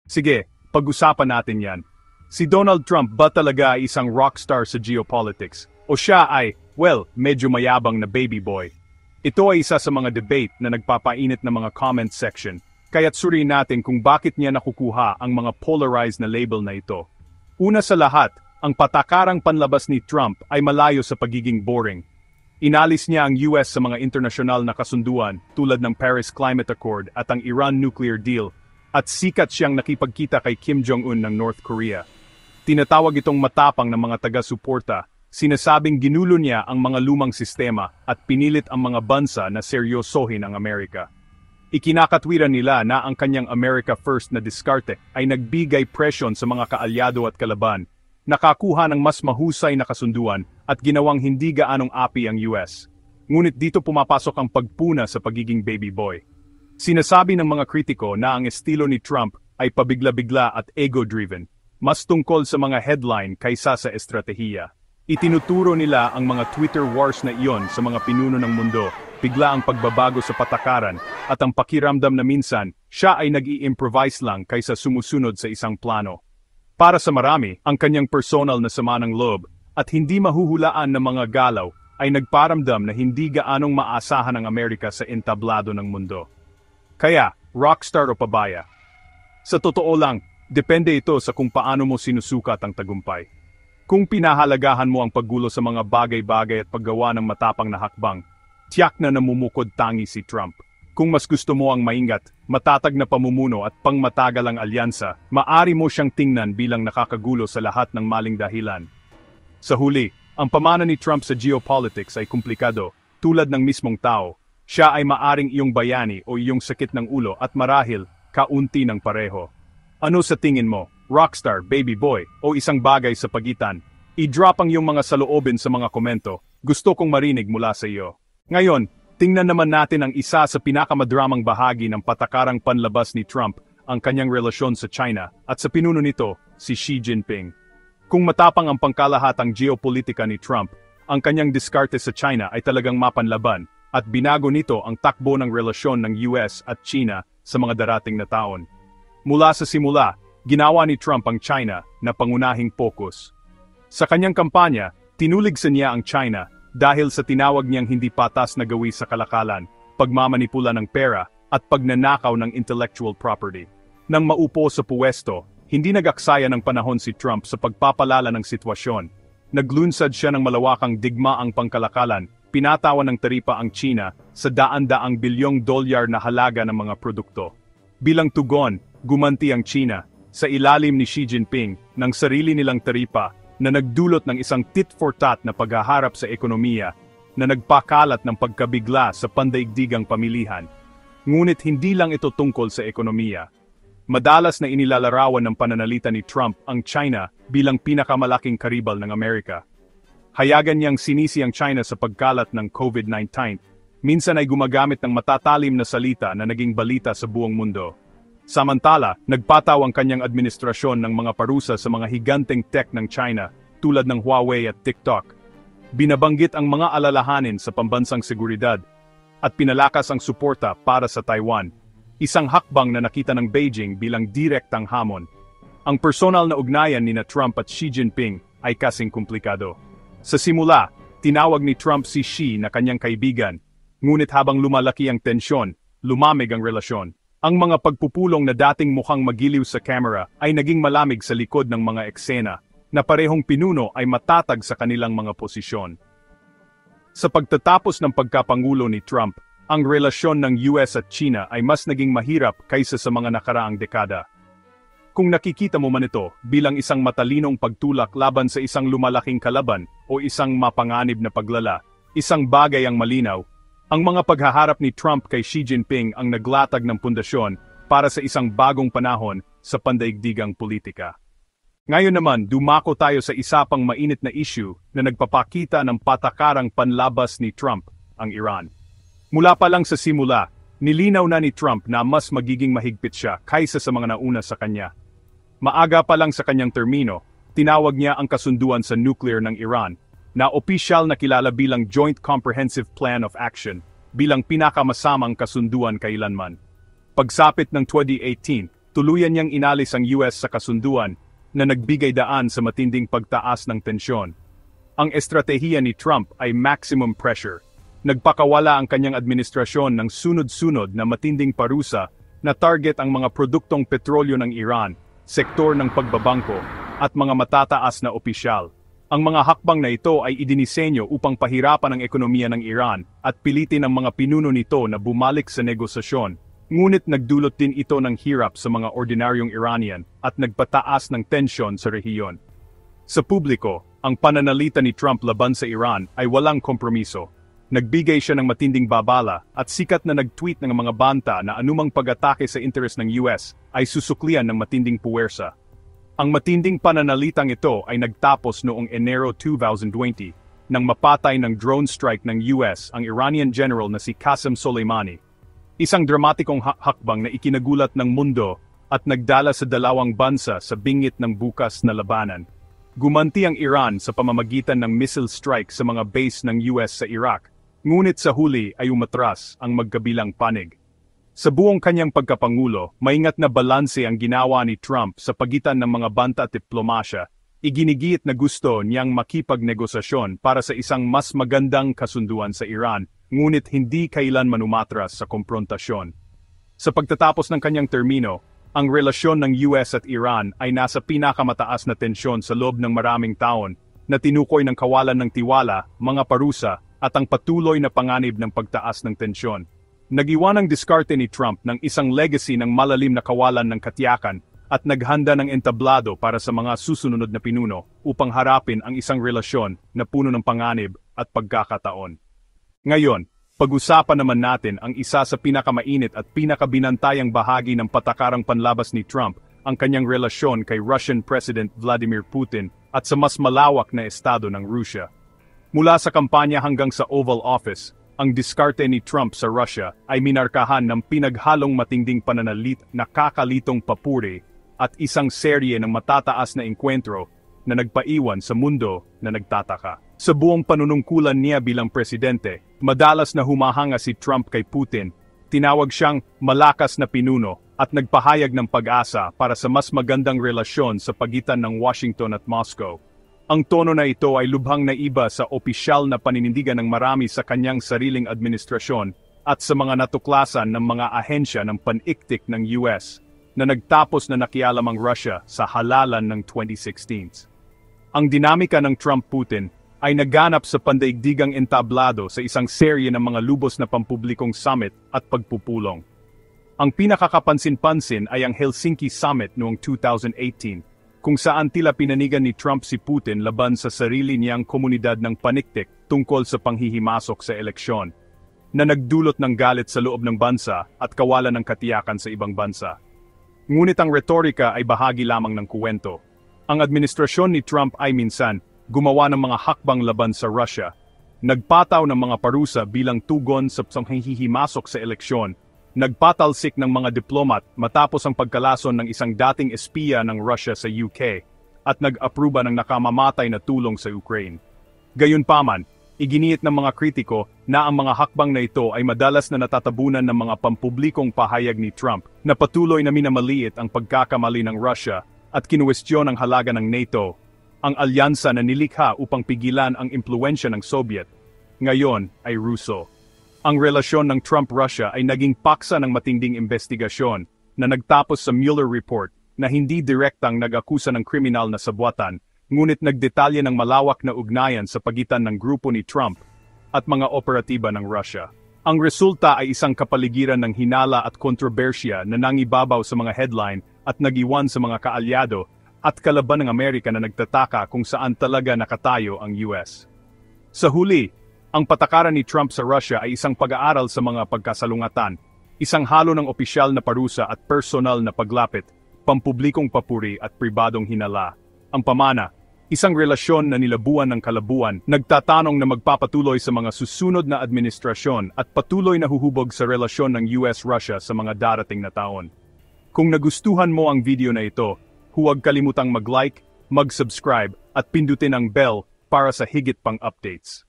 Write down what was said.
Sige, pag-usapan natin yan. Si Donald Trump ba talaga ay isang rockstar sa geopolitics? O siya ay, well, medyo mayabang na baby boy? Ito ay isa sa mga debate na nagpapainit ng mga comment section, kaya't suriin natin kung bakit niya nakukuha ang mga polarized na label na ito. Una sa lahat, ang patakarang panlabas ni Trump ay malayo sa pagiging boring. Inalis niya ang US sa mga internasyonal na kasunduan tulad ng Paris Climate Accord at ang Iran nuclear deal, at sikat siyang nakipagkita kay Kim Jong-un ng North Korea. Tinatawag itong matapang ng mga taga-suporta, sinasabing ginulo niya ang mga lumang sistema at pinilit ang mga bansa na seryosohin ang Amerika. Ikinakatwiran nila na ang kanyang America First na diskarte ay nagbigay presyon sa mga kaalyado at kalaban, nakakuha ng mas mahusay na kasunduan at ginawang hindi gaanong api ang US. Ngunit dito pumapasok ang pagpuna sa pagiging baby boy. Sinasabi ng mga kritiko na ang estilo ni Trump ay pabigla-bigla at ego-driven, mas tungkol sa mga headline kaysa sa estratehiya. Itinuturo nila ang mga Twitter wars na iyon sa mga pinuno ng mundo, bigla ang pagbabago sa patakaran, at ang pakiramdam na minsan, siya ay nag-i-improvise lang kaysa sumusunod sa isang plano. Para sa marami, ang kanyang personal na sama ng loob, at hindi mahuhulaan ng mga galaw, ay nagparamdam na hindi gaanong maasahan ang Amerika sa entablado ng mundo. Kaya, rockstar o pabaya? Sa totoo lang, depende ito sa kung paano mo sinusukat ang tagumpay. Kung pinahalagahan mo ang paggulo sa mga bagay-bagay at paggawa ng matapang na hakbang, tiyak na namumukod tangi si Trump. Kung mas gusto mo ang maingat, matatag na pamumuno at pangmatagalang alyansa, maari mo siyang tingnan bilang nakakagulo sa lahat ng maling dahilan. Sa huli, ang pamana ni Trump sa geopolitics ay komplikado, tulad ng mismong tao. Siya ay maaring iyong bayani o iyong sakit ng ulo at marahil, kaunti ng pareho. Ano sa tingin mo, rockstar, baby boy, o isang bagay sa pagitan? I-drop ang iyong mga saloobin sa mga komento. Gusto kong marinig mula sa iyo. Ngayon, tingnan naman natin ang isa sa pinakamadramang bahagi ng patakarang panlabas ni Trump, ang kanyang relasyon sa China, at sa pinuno nito, si Xi Jinping. Kung matapang ang pangkalahatang geopolitika ni Trump, ang kanyang diskarte sa China ay talagang mapanlaban, at binago nito ang takbo ng relasyon ng US at China sa mga darating na taon. Mula sa simula, ginawa ni Trump ang China na pangunahing focus. Sa kanyang kampanya, tinuligsan niya ang China dahil sa tinawag niyang hindi patas na gawi sa kalakalan, pagmamanipula ng pera, at pagnanakaw ng intellectual property. Nang maupo sa puwesto, hindi nag-aksaya ng panahon si Trump sa pagpapalala ng sitwasyon. Naglunsad siya ng malawakang digmaang pangkalakalan, pinatawan ng taripa ang China sa daan-daang bilyong dolyar na halaga ng mga produkto. Bilang tugon, gumanti ang China sa ilalim ni Xi Jinping ng sarili nilang taripa na nagdulot ng isang tit-for-tat na paghaharap sa ekonomiya na nagpakalat ng pagkabigla sa pandaigdigang pamilihan. Ngunit hindi lang ito tungkol sa ekonomiya. Madalas na inilalarawan ng pananalita ni Trump ang China bilang pinakamalaking karibal ng Amerika. Hayagan niyang sinisi ang China sa pagkalat ng COVID-19, minsan ay gumagamit ng matatalim na salita na naging balita sa buong mundo. Samantala, nagpataw ang kanyang administrasyon ng mga parusa sa mga higanteng tech ng China, tulad ng Huawei at TikTok. Binabanggit ang mga alalahanin sa pambansang seguridad, at pinalakas ang suporta para sa Taiwan, isang hakbang na nakita ng Beijing bilang direktang hamon. Ang personal na ugnayan ni Trump at Xi Jinping ay kasing komplikado. Sa simula, tinawag ni Trump si Xi na kanyang kaibigan, ngunit habang lumalaki ang tensyon, lumamig ang relasyon. Ang mga pagpupulong na dating mukhang magiliw sa camera ay naging malamig sa likod ng mga eksena, na parehong pinuno ay matatag sa kanilang mga posisyon. Sa pagtatapos ng pagkapangulo ni Trump, ang relasyon ng US at China ay mas naging mahirap kaysa sa mga nakaraang dekada. Kung nakikita mo man ito bilang isang matalinong pagtulak laban sa isang lumalaking kalaban o isang mapanganib na paglala, isang bagay ang malinaw. Ang mga paghaharap ni Trump kay Xi Jinping ang naglatag ng pundasyon para sa isang bagong panahon sa pandaigdigang politika. Ngayon naman, dumako tayo sa isa pang mainit na issue na nagpapakita ng patakarang panlabas ni Trump, ang Iran. Mula pa lang sa simula, nilinaw na ni Trump na mas magiging mahigpit siya kaysa sa mga nauna sa kanya. Maaga pa lang sa kanyang termino, tinawag niya ang kasunduan sa nuclear ng Iran, na opisyal na kilala bilang Joint Comprehensive Plan of Action, bilang pinakamasamang kasunduan kailanman. Pagsapit ng 2018, tuluyan niyang inalis ang US sa kasunduan na nagbigay daan sa matinding pagtaas ng tensyon. Ang estratehiya ni Trump ay maximum pressure. Nagpakawala ang kanyang administrasyon ng sunod-sunod na matinding parusa na target ang mga produktong petrolyo ng Iran, sektor ng pagbabangko, at mga matataas na opisyal. Ang mga hakbang na ito ay idinisenyo upang pahirapan ang ekonomiya ng Iran at pilitin ang mga pinuno nito na bumalik sa negosasyon. Ngunit nagdulot din ito ng hirap sa mga ordinaryong Iranian at nagpataas ng tensyon sa rehiyon. Sa publiko, ang pananalita ni Trump laban sa Iran ay walang kompromiso. Nagbigay siya ng matinding babala at sikat na nag-tweet ng mga banta na anumang pag-atake sa interes ng US ay susuklian ng matinding puwersa. Ang matinding pananalitang ito ay nagtapos noong Enero 2020 nang mapatay ng drone strike ng US ang Iranian general na si Qasem Soleimani. Isang dramatikong hakbang na ikinagulat ng mundo at nagdala sa dalawang bansa sa bingit ng bukas na labanan. Gumanti ang Iran sa pamamagitan ng missile strike sa mga base ng US sa Iraq, ngunit sa huli ay umatras ang magkabilang panig. Sa buong kanyang pagkapangulo, maingat na balanse ang ginawa ni Trump sa pagitan ng mga banta at diplomasya. Iginigiit na gusto niyang makipagnegosasyon para sa isang mas magandang kasunduan sa Iran, ngunit hindi kailanman umatras sa komprontasyon. Sa pagtatapos ng kanyang termino, ang relasyon ng US at Iran ay nasa pinakamataas na tensyon sa loob ng maraming taon na tinukoy ng kawalan ng tiwala, mga parusa, at ang patuloy na panganib ng pagtaas ng tensyon. Nag-iwan ang diskarte ni Trump ng isang legacy ng malalim na kawalan ng katiyakan at naghanda ng entablado para sa mga susunod na pinuno upang harapin ang isang relasyon na puno ng panganib at pagkakataon. Ngayon, pag-usapan naman natin ang isa sa pinakamainit at pinakabinantayang bahagi ng patakarang panlabas ni Trump, ang kanyang relasyon kay Russian President Vladimir Putin at sa mas malawak na estado ng Russia. Mula sa kampanya hanggang sa Oval Office, ang diskarte ni Trump sa Russia ay minarkahan ng pinaghalong matinding pananalit na kakalitong papuri at isang serye ng matataas na engkwentro na nagpaiwan sa mundo na nagtataka. Sa buong panunungkulan niya bilang presidente, madalas na humahanga si Trump kay Putin, tinawag siyang malakas na pinuno at nagpahayag ng pag-asa para sa mas magandang relasyon sa pagitan ng Washington at Moscow. Ang tono na ito ay lubhang naiba sa opisyal na paninindigan ng marami sa kanyang sariling administrasyon at sa mga natuklasan ng mga ahensya ng paniktik ng US na nagtapos na nakialam ang Russia sa halalan ng 2016. Ang dinamika ng Trump-Putin ay naganap sa pandaigdigang entablado sa isang serye ng mga lubos na pampublikong summit at pagpupulong. Ang pinakakapansin-pansin ay ang Helsinki Summit noong 2018, kung saan tila pinanigan ni Trump si Putin laban sa sarili niyang komunidad ng paniktik tungkol sa panghihimasok sa eleksyon, na nagdulot ng galit sa loob ng bansa at kawalan ng katiyakan sa ibang bansa. Ngunit ang retorika ay bahagi lamang ng kuwento. Ang administrasyon ni Trump ay minsan gumawa ng mga hakbang laban sa Russia, nagpataw ng mga parusa bilang tugon sa panghihimasok sa eleksyon, nagpatalsik ng mga diplomat matapos ang pagkalason ng isang dating espiya ng Russia sa UK, at nag-apruba ng nakamamatay na tulong sa Ukraine. Gayunpaman, iginiit ng mga kritiko na ang mga hakbang na ito ay madalas na natatabunan ng mga pampublikong pahayag ni Trump na patuloy na minamaliit ang pagkakamali ng Russia at kinuwestiyon ang halaga ng NATO, ang alyansa na nilikha upang pigilan ang impluwensya ng Soviet, ngayon ay Ruso. Ang relasyon ng Trump-Russia ay naging paksa ng matinding investigasyon na nagtapos sa Mueller Report na hindi direktang nag-akusa ng kriminal na sabwatan, ngunit nagdetalye ng malawak na ugnayan sa pagitan ng grupo ni Trump at mga operatiba ng Russia. Ang resulta ay isang kapaligiran ng hinala at kontrobersya na nangibabaw sa mga headline at nagiwan sa mga kaalyado at kalaban ng Amerika na nagtataka kung saan talaga nakatayo ang US. Sa huli, ang patakaran ni Trump sa Russia ay isang pag-aaral sa mga pagkasalungatan, isang halo ng opisyal na parusa at personal na paglapit, pampublikong papuri at pribadong hinala. Ang pamana, isang relasyon na nilabuan ng kalabuan, nagtatanong na magpapatuloy sa mga susunod na administrasyon at patuloy na huhubog sa relasyon ng US-Russia sa mga darating na taon. Kung nagustuhan mo ang video na ito, huwag kalimutang mag-like, mag-subscribe at pindutin ang bell para sa higit pang updates.